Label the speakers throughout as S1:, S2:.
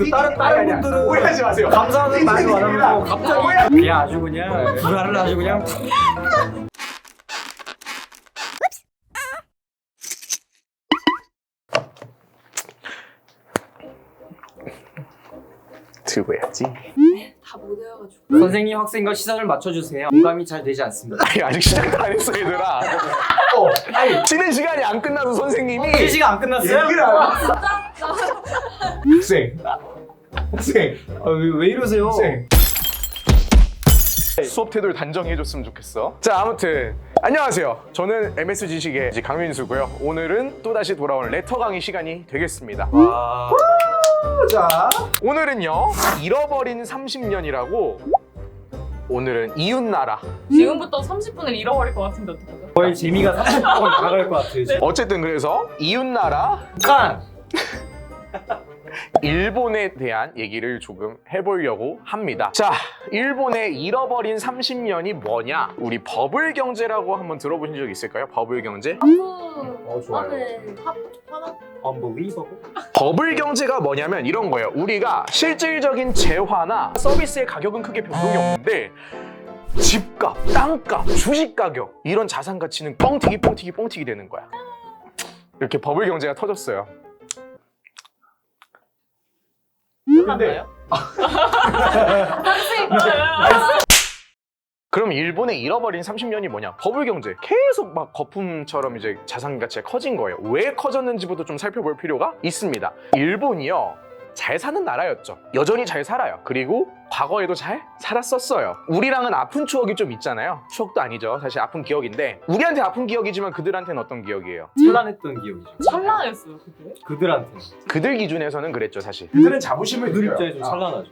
S1: 그 다른 분들은
S2: 오해하지 마세요.
S1: 감사하는 말도 안 하면서 갑자기 그냥 아주 그냥 불화를 아주 그냥
S2: 들고 해야지.
S3: 다 못 외워가지고.
S1: 선생님 학생과 시선을 맞춰주세요. 공감이 잘 되지 않습니다.
S2: 아니, 아직 시작도 안 했어, 얘들아. 아니, 쉬는 시간이 안 끝나서 선생님이
S1: 시시가 안 끝났어요?
S2: 얘기를 안 학생. 학생.
S1: 왜 이러세요?
S2: 학생. 수업 태도를 단정해줬으면 좋겠어. 자, 아무튼 안녕하세요. 저는 MS 지식의 강민수고요. 오늘은 또다시 돌아온 레터 강의 시간이 되겠습니다.
S1: 와.
S2: 자, 오늘은요, 잃어버린 30년이라고. 오늘은 이웃나라.
S3: 지금부터 30분을 잃어버릴 것 같은데 어떡하죠?
S1: 거의 재미가 30분 나갈 것 같아요. 지금.
S2: 어쨌든 그래서 이웃나라
S1: 북한!
S2: 일본에 대한 얘기를 조금 해보려고 합니다. 자, 일본의 잃어버린 30년이 뭐냐? 우리 버블 경제라고 한번 들어보신 적 있을까요? 버블 경제?
S1: 좋아요.
S3: 하나?
S1: Unbelievable.
S2: 버블 경제가 뭐냐면 이런 거예요. 우리가 실질적인 재화나 서비스의 가격은 크게 변동이 없는데 집값, 땅값, 주식 가격 이런 자산 가치는 뻥튀기 되는 거야. 이렇게 버블 경제가 터졌어요.
S3: 끝났나요?
S2: 그럼 일본의 잃어버린 30년이 뭐냐? 버블 경제. 계속 막 거품처럼 이제 자산 가치가 커진 거예요. 왜 커졌는지부터 좀 살펴볼 필요가 있습니다. 일본이요, 잘 사는 나라였죠. 여전히 잘 살아요. 그리고 과거에도 잘 살았었어요. 우리랑은 아픈 추억이 좀 있잖아요. 추억도 아니죠. 사실 아픈 기억인데 우리한테 아픈 기억이지만 그들한테는 어떤 기억이에요?
S1: 찬란했던 기억이죠.
S3: 찬란했어요 그때.
S1: 그들한테.
S2: 그들 기준에서는 그랬죠, 사실.
S4: 그들은 자부심을
S1: 그들
S4: 느껴요.
S1: 입장에서 좀 찬란하죠.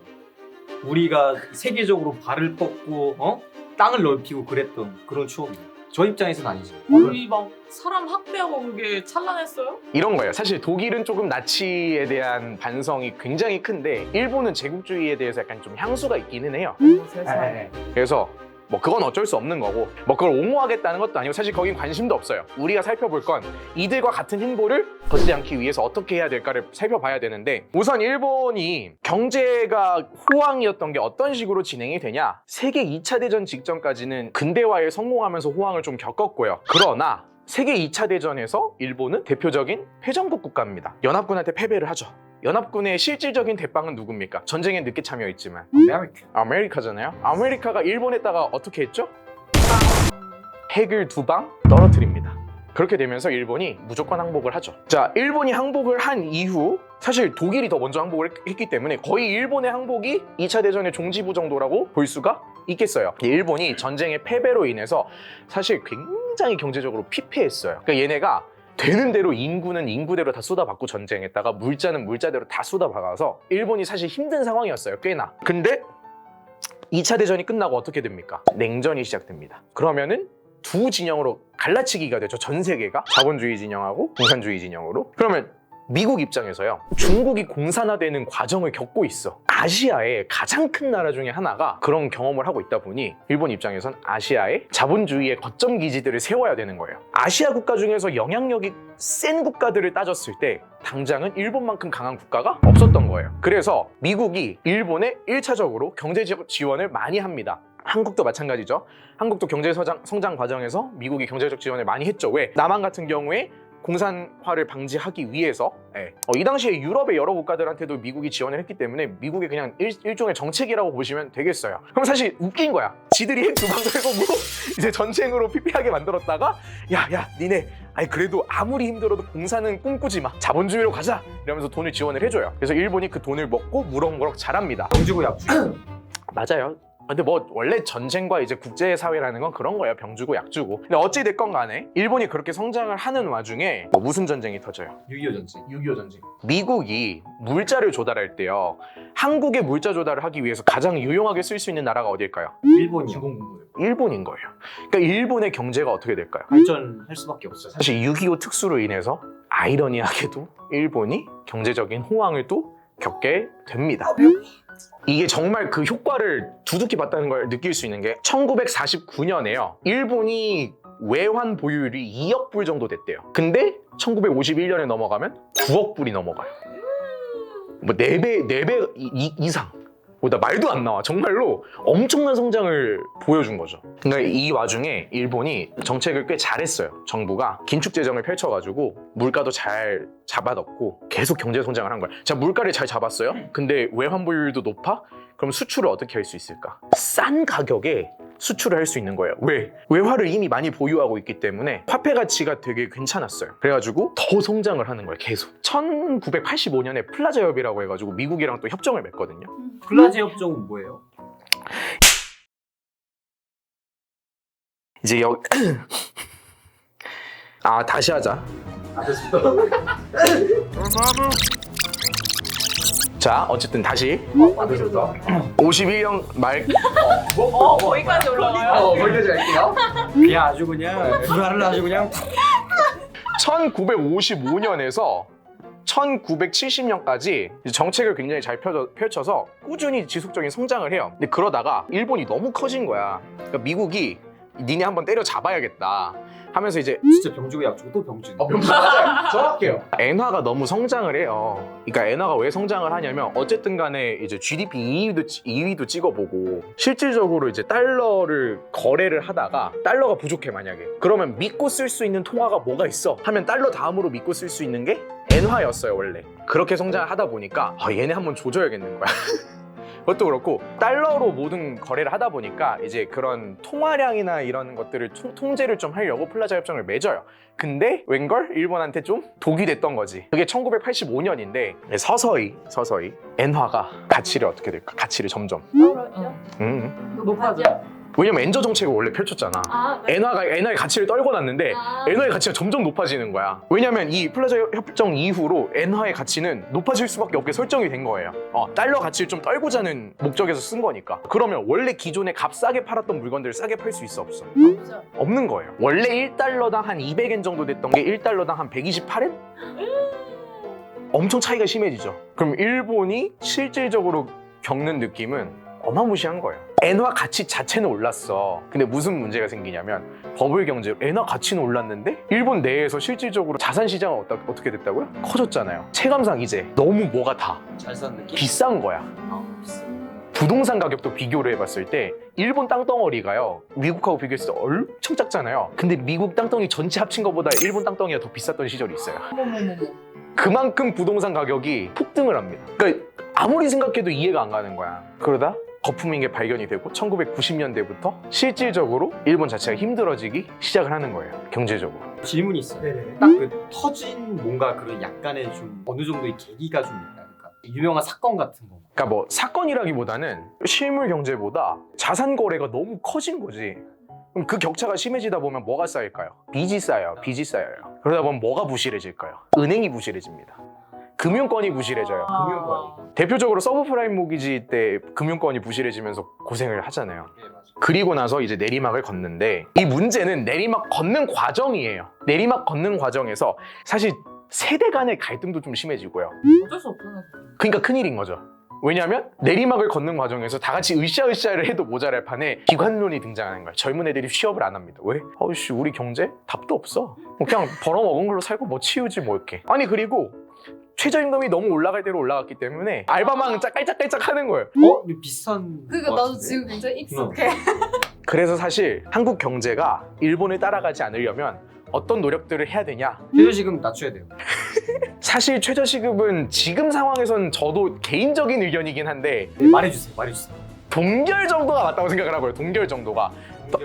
S1: 우리가 세계적으로 발을 뻗고 땅을 넓히고 그랬던 그런 추억이에요. 저 입장에서는 아니죠.
S3: 우리 막 사람 학대하고 그게 찬란했어요?
S2: 이런 거예요. 사실 독일은 조금 나치에 대한 반성이 굉장히 큰데 일본은 제국주의에 대해서 약간 좀 향수가 있기는 해요.
S3: 세상에.
S2: 그래서 뭐 그건 어쩔 수 없는 거고 뭐 그걸 옹호하겠다는 것도 아니고 사실 거긴 관심도 없어요. 우리가 살펴볼 건 이들과 같은 행보를 걷지 않기 위해서 어떻게 해야 될까를 살펴봐야 되는데 우선 일본이 경제가 호황이었던 게 어떤 식으로 진행이 되냐. 세계 2차 대전 직전까지는 근대화에 성공하면서 호황을 좀 겪었고요. 그러나 세계 2차 대전에서 일본은 대표적인 패전국 국가입니다. 연합군한테 패배를 하죠. 연합군의 실질적인 대빵은 누굽니까? 전쟁에 늦게 참여했지만 아메리카잖아요. 아메리카가 일본에다가 어떻게 했죠? 핵을 2방 떨어뜨립니다. 그렇게 되면서 일본이 무조건 항복을 하죠. 자, 일본이 항복을 한 이후 사실 독일이 더 먼저 항복을 했기 때문에 거의 일본의 항복이 2차 대전의 종지부 정도라고 볼 수가 있겠어요. 일본이 전쟁의 패배로 인해서 사실 굉장히 경제적으로 피폐했어요. 그러니까 얘네가 되는 대로 인구는 인구대로 다 쏟아받고 전쟁했다가 물자는 물자대로 다 쏟아박아서 일본이 사실 힘든 상황이었어요. 꽤나. 근데 2차 대전이 끝나고 어떻게 됩니까? 냉전이 시작됩니다. 그러면은 두 진영으로 갈라치기가 되죠. 전 세계가 자본주의 진영하고 공산주의 진영으로. 그러면 미국 입장에서요, 중국이 공산화되는 과정을 겪고 있어. 아시아의 가장 큰 나라 중에 하나가 그런 경험을 하고 있다 보니 일본 입장에선 아시아의 자본주의의 거점 기지들을 세워야 되는 거예요. 아시아 국가 중에서 영향력이 센 국가들을 따졌을 때 당장은 일본만큼 강한 국가가 없었던 거예요. 그래서 미국이 일본에 1차적으로 경제적 지원을 많이 합니다. 한국도 마찬가지죠. 한국도 경제 성장 과정에서 미국이 경제적 지원을 많이 했죠. 왜? 남한 같은 경우에 공산화를 방지하기 위해서 이 당시에 유럽의 여러 국가들한테도 미국이 지원을 했기 때문에 미국의 그냥 일종의 정책이라고 보시면 되겠어요. 그럼 사실 웃긴 거야. 지들이 핵 2방도 해보고 이제 전쟁으로 피폐하게 만들었다가 야 니네 그래도 아무리 힘들어도 공산은 꿈꾸지 마. 자본주의로 가자. 이러면서 돈을 지원을 해줘요. 그래서 일본이 그 돈을 먹고 무럭무럭 자랍니다.
S1: 병주고 약주.
S2: 맞아요. 근데 뭐 원래 전쟁과 이제 국제사회라는 건 그런 거예요. 병주고 약주고. 근데 어찌 됐건 간에 일본이 그렇게 성장을 하는 와중에 무슨 전쟁이 터져요?
S1: 6.25 전쟁.
S2: 6.25 전쟁. 미국이 물자를 조달할 때요, 한국의 물자 조달을 하기 위해서 가장 유용하게 쓸 수 있는 나라가 어딜까요?
S1: 일본이요.
S2: 일본인 거예요. 그러니까 일본의 경제가 어떻게 될까요?
S1: 발전할 수밖에 없어요.
S2: 사실 6.25 특수로 인해서 아이러니하게도 일본이 경제적인 호황을 또 겪게 됩니다. 이게 정말 그 효과를 두둑히 봤다는 걸 느낄 수 있는 게 1949년에요. 일본이 외환 보유율이 2억 불 정도 됐대요. 근데 1951년에 넘어가면 9억 불이 넘어가요. 뭐 4배 이상. 나 말도 안 나와. 정말로 엄청난 성장을 보여준 거죠. 그러니까 이 와중에 일본이 정책을 꽤 잘했어요. 정부가 긴축 재정을 펼쳐가지고 물가도 잘 잡아넣고 계속 경제 성장을 한 거야. 자, 물가를 잘 잡았어요. 근데 외환보유율도 높아? 그럼 수출을 어떻게 할 수 있을까? 싼 가격에 수출을 할 수 있는 거예요. 왜? 외화를 이미 많이 보유하고 있기 때문에 화폐 가치가 되게 괜찮았어요. 그래가지고 더 성장을 하는 거예요. 계속. 1985년에 플라자 협의라고 해가지고 미국이랑 또 협정을 맺거든요.
S1: 플라자 협정은 뭐예요?
S2: 이제 다시 하자. 자, 어쨌든 다시 51년 말
S3: 거기까지 올라가요?
S2: 거기까지 할게요.
S1: 그냥 아주 그냥 불화를 아주 그냥
S2: 1955년에서 1970년까지 정책을 굉장히 잘 펼쳐서 꾸준히 지속적인 성장을 해요. 근데 그러다가 일본이 너무 커진 거야. 그러니까 미국이 니네 한번 때려 잡아야겠다 하면서 이제
S1: 진짜 병주고 약주고 또 병주.
S2: 맞아요. 정확해요. 엔화가 너무 성장을 해요. 그러니까 엔화가 왜 성장을 하냐면 어쨌든 간에 이제 GDP 2위도 찍어보고 실질적으로 이제 달러를 거래를 하다가 달러가 부족해 만약에. 그러면 믿고 쓸 수 있는 통화가 뭐가 있어? 하면 달러 다음으로 믿고 쓸 수 있는 게 엔화였어요 원래. 그렇게 성장을 하다 보니까 얘네 한번 조져야겠는 거야. 그것도 그렇고 달러로 모든 거래를 하다 보니까 이제 그런 통화량이나 이런 것들을 통제를 좀 하려고 플라자 협정을 맺어요. 근데 웬걸 일본한테 좀 독이 됐던 거지. 그게 1985년인데 서서히 엔화가 가치를 어떻게 될까? 가치를 점점
S4: 떨어져?
S3: 높아져.
S2: 왜냐면 엔저 정책을 원래 펼쳤잖아.
S4: 네.
S2: 엔화의 가치를 떨고 놨는데 엔화의 가치가 점점 높아지는 거야. 왜냐면 이 플라자 협정 이후로 엔화의 가치는 높아질 수밖에 없게 설정이 된 거예요. 달러 가치를 좀 떨고자는 목적에서 쓴 거니까. 그러면 원래 기존에 값 싸게 팔았던 물건들을 싸게 팔 수 있어 없어?
S4: 없어.
S2: 없는 거예요. 원래 1달러당 한 200엔 정도 됐던 게 1달러당 한 128엔? 엄청 차이가 심해지죠. 그럼 일본이 실질적으로 겪는 느낌은 어마무시한 거예요. 엔화 가치 자체는 올랐어. 근데 무슨 문제가 생기냐면 버블 경제로 엔화 가치는 올랐는데 일본 내에서 실질적으로 자산 시장은 어떻게 됐다고요? 커졌잖아요. 체감상 이제 너무 뭐가 다
S1: 잘 산 느낌?
S2: 비싼 거야. 부동산 가격도 비교를 해봤을 때 일본 땅덩어리가요 미국하고 비교했을 때 엄청 작잖아요. 근데 미국 땅덩이 전체 합친 것보다 일본 땅덩이가 더 비쌌던 시절이 있어요. 그만큼 부동산 가격이 폭등을 합니다. 그러니까 아무리 생각해도 이해가 안 가는 거야. 그러다 거품인 게 발견이 되고 1990년대부터 실질적으로 일본 자체가 힘들어지기 시작을 하는 거예요. 경제적으로.
S1: 질문이 있어요. 딱 그 터진 뭔가 그런 약간의 좀 어느 정도의 계기가 좀 있다. 그러니까 유명한 사건 같은 거.
S2: 그러니까 뭐 사건이라기보다는 실물 경제보다 자산 거래가 너무 커진 거지. 그럼 그 격차가 심해지다 보면 뭐가 쌓일까요? 빚이 쌓여요. 빚이 쌓여요. 그러다 보면 뭐가 부실해질까요? 은행이 부실해집니다. 금융권이 부실해져요.
S1: 금융권이.
S2: 대표적으로 서브프라임 모기지 때 금융권이 부실해지면서 고생을 하잖아요.
S1: 네, 맞아.
S2: 그리고 나서 이제 내리막을 걷는데 이 문제는 내리막 걷는 과정이에요. 내리막 걷는 과정에서 사실 세대 간의 갈등도 좀 심해지고요.
S3: 어쩔 수 없잖아.
S2: 그러니까 큰일인 거죠. 왜냐하면 내리막을 걷는 과정에서 다 같이 으쌰으쌰를 해도 모자랄 판에 비관론이 등장하는 거야. 젊은 애들이 취업을 안 합니다. 왜? 아우씨 우리 경제 답도 없어. 그냥 벌어먹은 걸로 살고 뭐 치우지 뭐 이렇게. 아니 그리고 최저임금이 너무 올라갈 대로 올라갔기 때문에 알바망 깔짝깔짝 하는 거예요.
S1: 근데 비슷한.
S4: 그러니까
S1: 것
S4: 나도
S1: 같은데?
S4: 지금 굉장히 익숙해.
S2: 그래서 사실 한국 경제가 일본을 따라가지 않으려면 어떤 노력들을 해야 되냐?
S1: 최저시금 낮춰야 돼요.
S2: 사실 최저시급은 지금 상황에선 저도 개인적인 의견이긴 한데
S1: 네, 말해주세요.
S2: 동결 정도가 맞다고 생각을 하고요. 동결 정도가.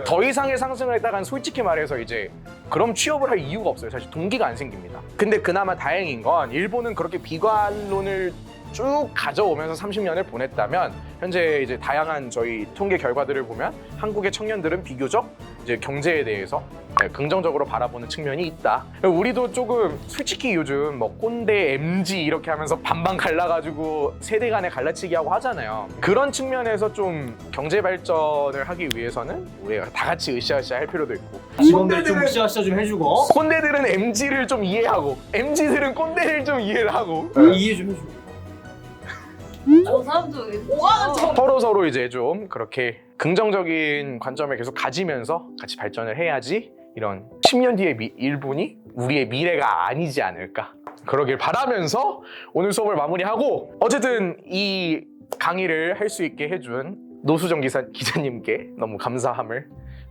S2: 더 이상의 상승을 했다간 솔직히 말해서 이제 그럼 취업을 할 이유가 없어요. 사실 동기가 안 생깁니다. 근데 그나마 다행인 건 일본은 그렇게 비관론을 쭉 가져오면서 30년을 보냈다면 현재 이제 다양한 저희 통계 결과들을 보면 한국의 청년들은 비교적 이제 경제에 대해서 긍정적으로 바라보는 측면이 있다. 우리도 조금 솔직히 요즘 뭐 꼰대 MG 이렇게 하면서 반반 갈라가지고 세대 간에 갈라치기 하고 하잖아요. 그런 측면에서 좀 경제 발전을 하기 위해서는 우리가 다 같이 으쌰으쌰 할 필요도 있고
S1: 직원들 좀 으쌰으쌰 좀 해주고.
S2: 꼰대들은 MG를 좀 이해하고 MG들은 꼰대를 좀 이해를 하고
S1: 이해 좀 해주고.
S4: 저 사람도
S2: 서로 이제 좀 그렇게 긍정적인 관점을 계속 가지면서 같이 발전을 해야지 이런 10년 뒤에 일본이 우리의 미래가 아니지 않을까 그러길 바라면서 오늘 수업을 마무리하고 어쨌든 이 강의를 할 수 있게 해준 노수정 기자님께 너무 감사함을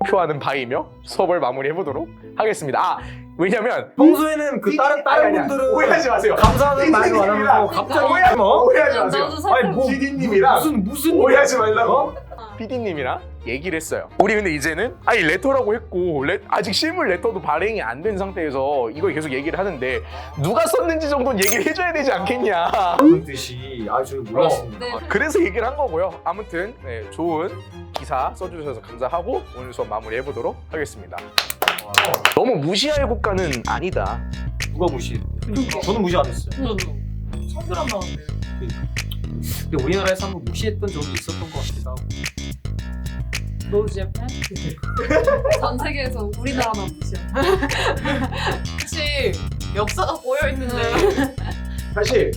S2: 표하는 바이며 수업을 마무리해보도록 하겠습니다. 왜냐면
S1: 평소에는 그 다른 분들은
S2: 오해하지 마세요.
S1: 감사하는 말도 안 하면서 갑자기
S2: 오해하지 마세요.
S4: 나도 살펴.
S1: 아니 뭐
S2: PD님이랑
S1: 무슨
S2: 오해하지 말라고.
S1: 어?
S2: PD님이랑 얘기를 했어요. 우리 근데 이제는 레터라고 했고 아직 실물 레터도 발행이 안 된 상태에서 이걸 계속 얘기를 하는데 누가 썼는지 정도는 얘기를 해줘야 되지 않겠냐.
S1: 그런 뜻이 저 몰랐습니다.
S4: 네.
S2: 그래서 얘기를 한 거고요. 아무튼 좋은 기사 써주셔서 감사하고 오늘 수업 마무리해보도록 하겠습니다. 너무 무시할 국가는 아니다.
S1: 누가 무시? 저는 무시 안 했어요.
S3: 저도 성별한 나왔는데.
S1: 근데 우리나라에서 한번 무시했던 적이 있었던 것 같기도 하고.
S3: 노즈 재팬?
S4: 전 세계에서 우리나라만 무시야.
S3: 혹시 역사가 꼬여 있는데
S2: 사실